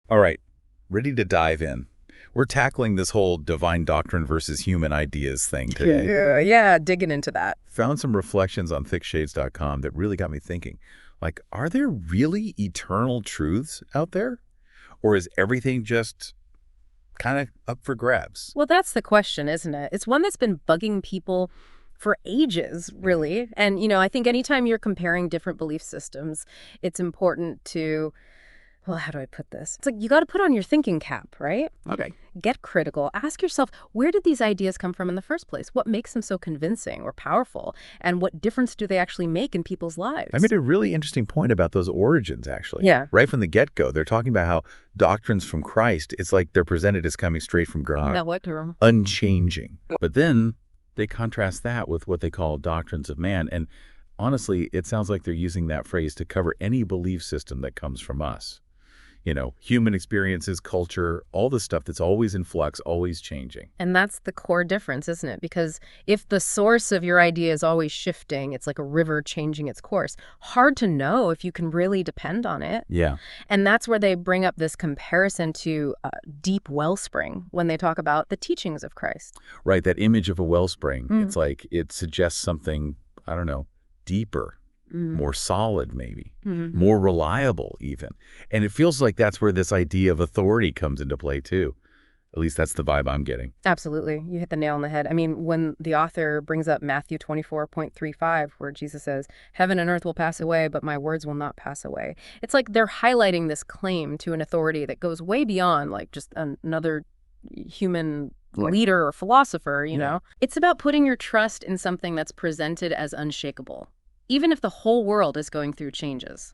All right, ready to dive in. We're tackling this whole divine doctrine versus human ideas thing today. Yeah, digging into that. Found some reflections on thickshades.com that really got me thinking. Like, are there really eternal truths out there? Or is everything just kind of up for grabs? Well, that's the question, isn't it? It's one that's been bugging people for ages, really. And, I think anytime you're comparing different belief systems, it's important to, well, how do I put this? It's like you got to put on your thinking cap, right? Okay. Get critical. Ask yourself, where did these ideas come from in the first place? What makes them so convincing or powerful? And what difference do they actually make in people's lives? I made a really interesting point about those origins, actually. Yeah. Right from the get-go, they're talking about how doctrines from Christ, it's like they're presented as coming straight from God, unchanging. But then they contrast that with what they call doctrines of man. And honestly, it sounds like they're using that phrase to cover any belief system that comes from us. Human experiences, culture, all the stuff that's always in flux, always changing. And that's the core difference, isn't it? Because if the source of your idea is always shifting, it's like a river changing its course. Hard to know if you can really depend on it. Yeah. And that's where they bring up this comparison to a deep wellspring when they talk about the teachings of Christ. Right, that image of a wellspring. It's like it suggests something, I don't know, deeper. More solid, maybe, more reliable even. And it feels like that's where this idea of authority comes into play too. At least that's the vibe I'm getting. Absolutely. You hit the nail on the head. I mean, when the author brings up Matthew 24:35, where Jesus says, "Heaven and earth will pass away, but my words will not pass away." It's like they're highlighting this claim to an authority that goes way beyond like just another human leader or philosopher, you know? It's about putting your trust in something that's presented as unshakable, even if the whole world is going through changes.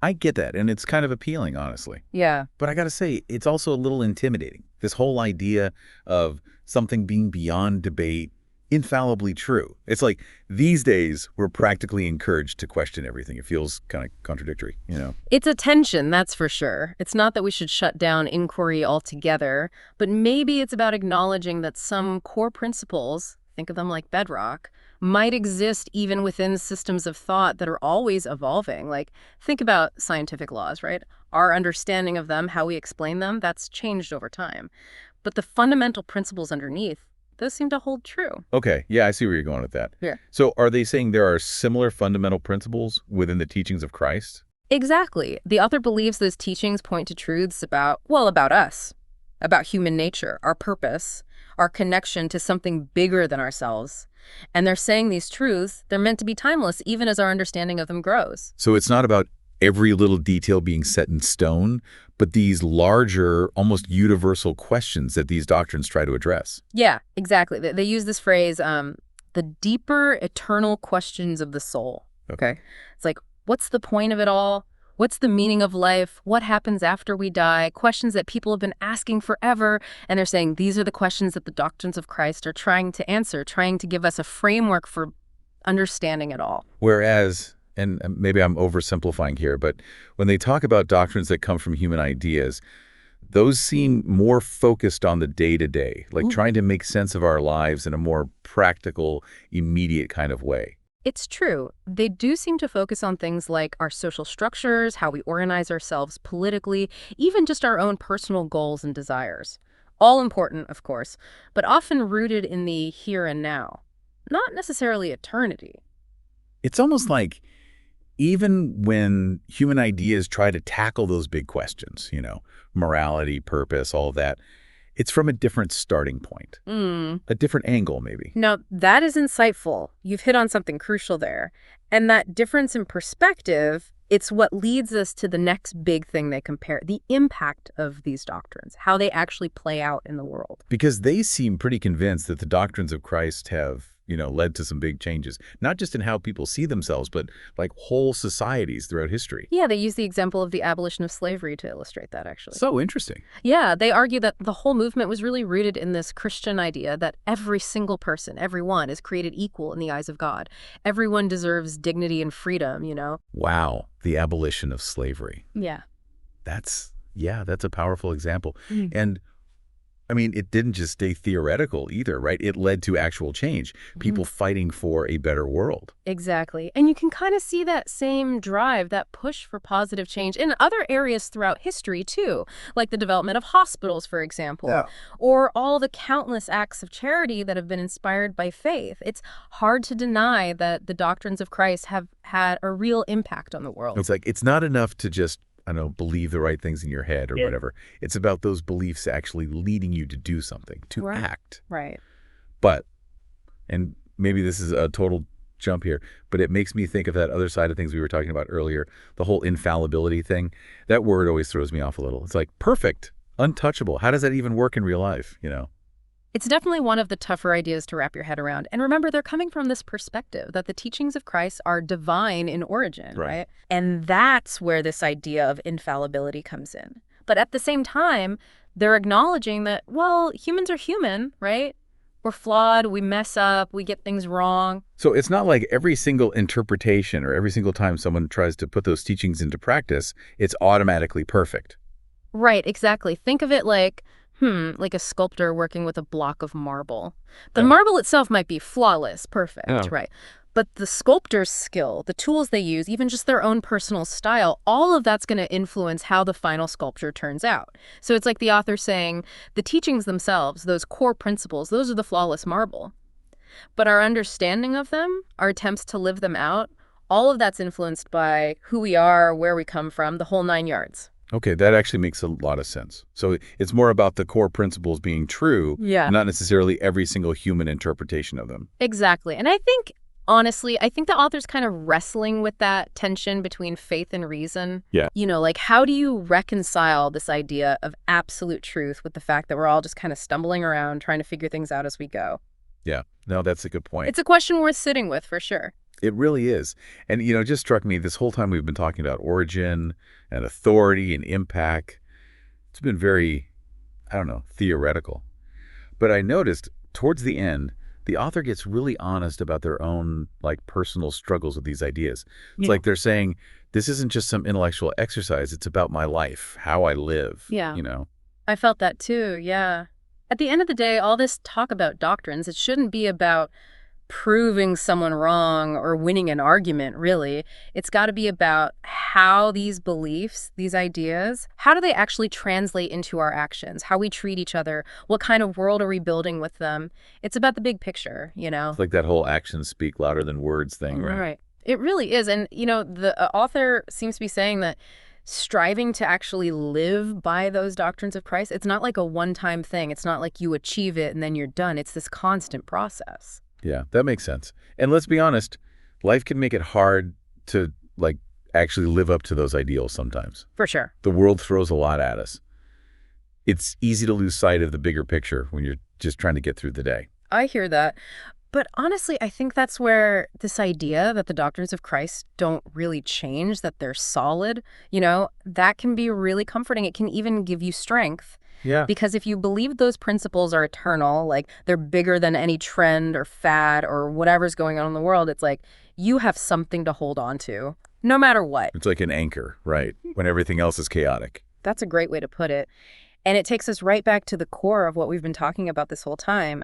I get that, and it's kind of appealing, honestly. Yeah. But I got to say, it's also a little intimidating. This whole idea of something being beyond debate, infallibly true. It's like these days we're practically encouraged to question everything. It feels kind of contradictory, It's a tension, that's for sure. It's not that we should shut down inquiry altogether, but maybe it's about acknowledging that some core principles, think of them like bedrock, might exist even within systems of thought that are always evolving. Like, think about scientific laws, right? Our understanding of them, how we explain them, that's changed over time. But the fundamental principles underneath, those seem to hold true. Okay, yeah, I see where you're going with that. Yeah. So are they saying there are similar fundamental principles within the teachings of Christ? Exactly. The author believes those teachings point to truths about us, about human nature, our purpose, our connection to something bigger than ourselves. And they're saying these truths, they're meant to be timeless even as our understanding of them grows. So it's not about every little detail being set in stone, but these larger, almost universal questions that these doctrines try to address. Yeah, exactly. They use this phrase, the deeper eternal questions of the soul. Okay. It's like, what's the point of it all? What's the meaning of life? What happens after we die? Questions that people have been asking forever. And they're saying these are the questions that the doctrines of Christ are trying to answer, trying to give us a framework for understanding it all. Whereas, and maybe I'm oversimplifying here, but when they talk about doctrines that come from human ideas, those seem more focused on the day-to-day, like trying to make sense of our lives in a more practical, immediate kind of way. It's true. They do seem to focus on things like our social structures, how we organize ourselves politically, even just our own personal goals and desires. All important, of course, but often rooted in the here and now, not necessarily eternity. It's almost like even when human ideas try to tackle those big questions, morality, purpose, all of that, it's from a different starting point, a different angle maybe. Now, that is insightful. You've hit on something crucial there. And that difference in perspective, it's what leads us to the next big thing they compare, the impact of these doctrines, how they actually play out in the world. Because they seem pretty convinced that the doctrines of Christ have led to some big changes, not just in how people see themselves, but like whole societies throughout history. Yeah, they use the example of the abolition of slavery to illustrate that, actually. So interesting. Yeah, they argue that the whole movement was really rooted in this Christian idea that every single person, everyone, is created equal in the eyes of God. Everyone deserves dignity and freedom, Wow, the abolition of slavery. Yeah. That's a powerful example. And I mean, it didn't just stay theoretical either, right? It led to actual change, people fighting for a better world. Exactly. And you can kind of see that same drive, that push for positive change in other areas throughout history, too, like the development of hospitals, for example, or all the countless acts of charity that have been inspired by faith. It's hard to deny that the doctrines of Christ have had a real impact on the world. It's like, it's not enough to just, I don't know, believe the right things in your head or whatever. It's about those beliefs actually leading you to do something, to act. Right. But, and maybe this is a total jump here, but it makes me think of that other side of things we were talking about earlier, the whole infallibility thing. That word always throws me off a little. It's like perfect, untouchable. How does that even work in real life, you know? It's definitely one of the tougher ideas to wrap your head around. And remember, they're coming from this perspective that the teachings of Christ are divine in origin, right? And that's where this idea of infallibility comes in. But at the same time, they're acknowledging that, well, humans are human, right? We're flawed, we mess up, we get things wrong. So it's not like every single interpretation or every single time someone tries to put those teachings into practice, it's automatically perfect. Right, exactly. Think of it like a sculptor working with a block of marble. The marble itself might be flawless, perfect, right? But the sculptor's skill, the tools they use, even just their own personal style, all of that's going to influence how the final sculpture turns out. So it's like the author saying, the teachings themselves, those core principles, those are the flawless marble. But our understanding of them, our attempts to live them out, all of that's influenced by who we are, where we come from, the whole 9 yards. Okay, that actually makes a lot of sense. So it's more about the core principles being true, not necessarily every single human interpretation of them. Exactly. And I think, honestly, the author's kind of wrestling with that tension between faith and reason. Yeah. You know, like, how do you reconcile this idea of absolute truth with the fact that we're all just kind of stumbling around trying to figure things out as we go? Yeah, no, that's a good point. It's a question worth sitting with, for sure. It really is. And, you know, it just struck me this whole time we've been talking about origin and authority and impact. It's been very, I don't know, theoretical. But I noticed towards the end, the author gets really honest about their own, like, personal struggles with these ideas. It's like they're saying, this isn't just some intellectual exercise. It's about my life, how I live, you know? I felt that too, yeah. At the end of the day, all this talk about doctrines, it shouldn't be about proving someone wrong or winning an argument, really. It's got to be about how these beliefs, these ideas, how do they actually translate into our actions, how we treat each other, what kind of world are we building with them. It's about the big picture, you know? It's like that whole actions speak louder than words thing, right? Right. It really is. And, you know, the author seems to be saying that striving to actually live by those doctrines of Christ, it's not like a one-time thing. It's not like you achieve it and then you're done. It's this constant process. Yeah, that makes sense. And let's be honest, life can make it hard to, like, actually live up to those ideals sometimes. For sure. The world throws a lot at us. It's easy to lose sight of the bigger picture when you're just trying to get through the day. I hear that. But honestly, I think that's where this idea that the doctrines of Christ don't really change, that they're solid, you know, that can be really comforting. It can even give you strength. Yeah. Because if you believe those principles are eternal, like they're bigger than any trend or fad or whatever's going on in the world, it's like you have something to hold on to, no matter what. It's like an anchor, right? When everything else is chaotic. That's a great way to put it. And it takes us right back to the core of what we've been talking about this whole time.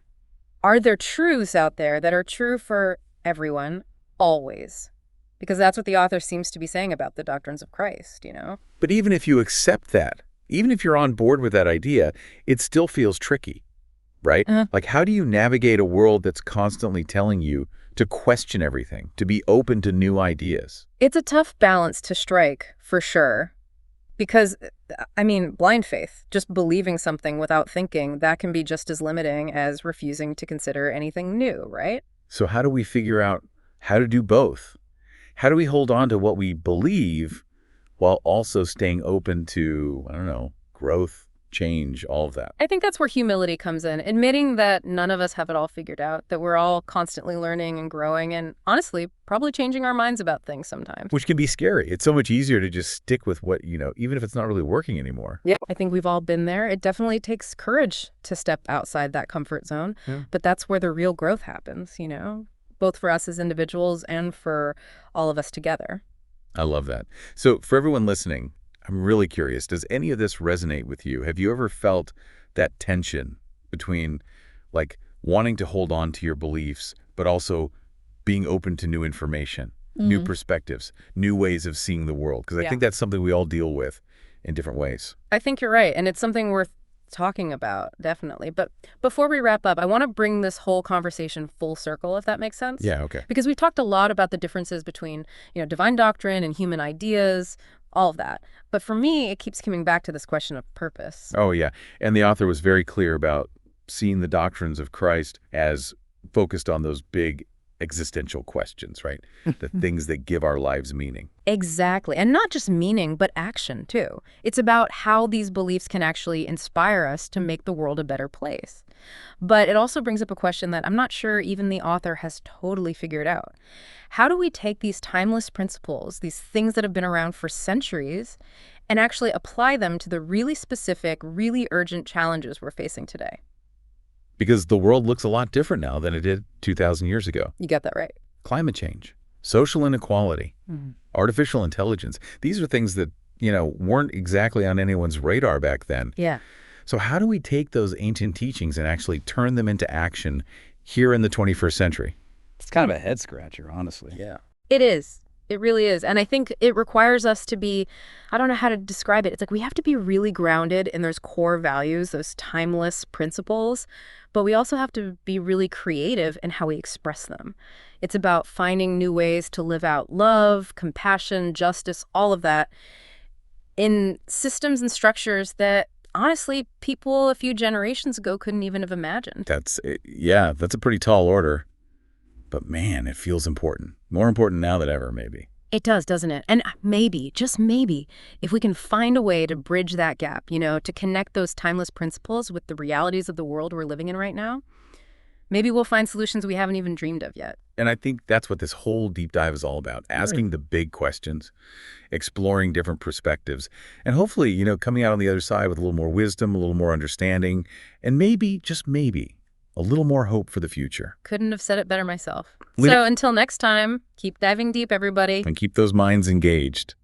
Are there truths out there that are true for everyone, always? Because that's what the author seems to be saying about the doctrines of Christ, you know? But even if you accept that, even if you're on board with that idea, it still feels tricky, right? Like, how do you navigate a world that's constantly telling you to question everything, to be open to new ideas? It's a tough balance to strike, for sure. Because, I mean, blind faith, just believing something without thinking, that can be just as limiting as refusing to consider anything new, right? So how do we figure out how to do both? How do we hold on to what we believe while also staying open to, I don't know, growth, change, all of that? I think that's where humility comes in, admitting that none of us have it all figured out, that we're all constantly learning and growing and, honestly, probably changing our minds about things sometimes. Which can be scary. It's so much easier to just stick with what, you know, even if it's not really working anymore. Yeah, I think we've all been there. It definitely takes courage to step outside that comfort zone, but that's where the real growth happens, you know, both for us as individuals and for all of us together. I love that. So for everyone listening, I'm really curious, does any of this resonate with you? Have you ever felt that tension between like wanting to hold on to your beliefs, but also being open to new information, new perspectives, new ways of seeing the world. Because I think that's something we all deal with in different ways. I think you're right. And it's something worth talking about, definitely. But before we wrap up, I want to bring this whole conversation full circle, if that makes sense. Yeah, okay. Because we've talked a lot about the differences between, divine doctrine and human ideas, all of that. But for me, it keeps coming back to this question of purpose. Oh, yeah. And the author was very clear about seeing the doctrines of Christ as focused on those big existential questions, right? The things that give our lives meaning. Exactly. And not just meaning, but action, too. It's about how these beliefs can actually inspire us to make the world a better place. But it also brings up a question that I'm not sure even the author has totally figured out. How do we take these timeless principles, these things that have been around for centuries, and actually apply them to the really specific, really urgent challenges we're facing today? Because the world looks a lot different now than it did 2,000 years ago. You got that right. Climate change, social inequality, artificial intelligence. These are things that, weren't exactly on anyone's radar back then. Yeah. So how do we take those ancient teachings and actually turn them into action here in the 21st century? It's kind of a head scratcher, honestly. Yeah. It is. It really is. And I think it requires us to be, I don't know how to describe it. It's like we have to be really grounded in those core values, those timeless principles, but we also have to be really creative in how we express them. It's about finding new ways to live out love, compassion, justice, all of that in systems and structures that honestly people a few generations ago couldn't even have imagined. That's a pretty tall order. But man, it feels important. More important now than ever, maybe. It does, doesn't it? And maybe, just maybe, if we can find a way to bridge that gap, to connect those timeless principles with the realities of the world we're living in right now, maybe we'll find solutions we haven't even dreamed of yet. And I think that's what this whole deep dive is all about. Asking the big questions, exploring different perspectives, and hopefully, coming out on the other side with a little more wisdom, a little more understanding, and maybe, just maybe, a little more hope for the future. Couldn't have said it better myself. So until next time, keep diving deep, everybody. And keep those minds engaged.